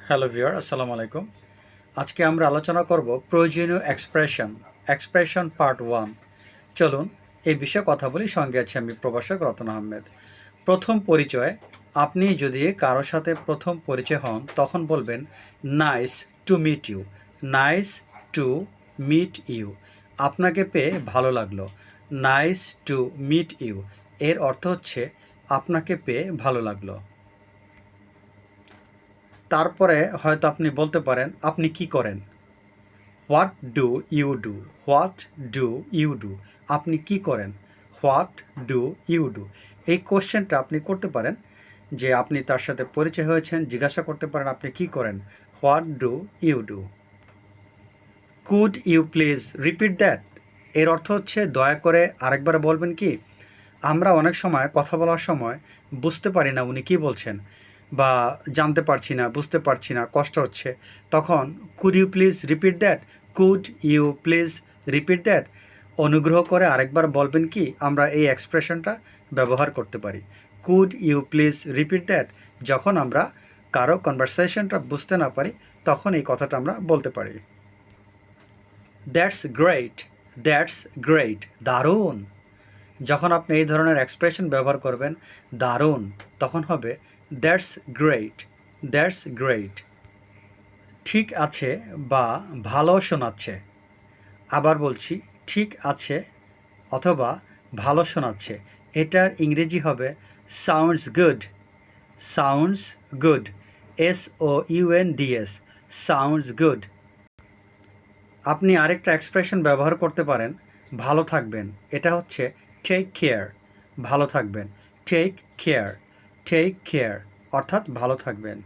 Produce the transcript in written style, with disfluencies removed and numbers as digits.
Hello viewer, আসসালামু আলাইকুম। আজকে আমরা আলোচনা করব প্রয়োজনীয় এক্সপ্রেশন পার্ট 1। চলুন এই বিষয়ে কথা বলি। সঙ্গে আছি আমি প্রভাষক রতন আহমেদ। প্রথম পরিচয়। আপনি যদি কারোর সাথে প্রথম পরিচয় হন তখন বলবেন nice to meet you. Nice to meet you. আপনাকে পেয়ে ভালো লাগলো। নাইস টু মিট ইউ এর অর্থ হচ্ছে আপনাকে পেয়ে ভালো লাগলো। তারপরে হয়তো আপনি বলতে পারেন আপনি কি করেন। What do you do. What do you do. আপনি কি করেন। What do you do. এই কোশ্চেনটা আপনি করতে পারেন যে আপনি তার সাথে পরিচয় হয়েছেন, জিজ্ঞাসা করতে পারেন আপনি কি করেন। What do you do. Could you please repeat that. এর অর্থ হচ্ছে দয়া করে আরেকবার বলবেন কি। আমরা অনেক সময় কথা বলার সময় বুঝতে পারি না উনি কী বলছেন, বা জানতে পারছি না, বুঝতে পারছি না, কষ্ট হচ্ছে। তখন could you please repeat that. Could you please repeat that. অনুগ্রহ করে আরেকবার বলবেন কি, আমরা এই এক্সপ্রেশনটা ব্যবহার করতে পারি। Could you please repeat that. যখন আমরা কারো কনভারসেশনটা বুঝতে না পারি তখন এই কথাটা আমরা বলতে পারি। That's great. That's great. দারুণ। যখন আপনি এই ধরনের এক্সপ্রেশন ব্যবহার করবেন দারুণ, তখন হবে দ্যাটস গ্রেট। That's great. ঠিক আছে বা ভালো শোনাচ্ছে। আবার বলছি, ঠিক আছে অথবা ভালো শোনাচ্ছে। এটার ইংরেজি হবে sounds good. Sounds good. SOUNDS। Sounds good. আপনি আরেকটা এক্সপ্রেশন ব্যবহার করতে পারেন ভালো থাকবেন। এটা হচ্ছে টেক কেয়ার। ভালো থাকবেন। Take care. টেক কেয়ার অর্থাৎ ভালো থাকবেন।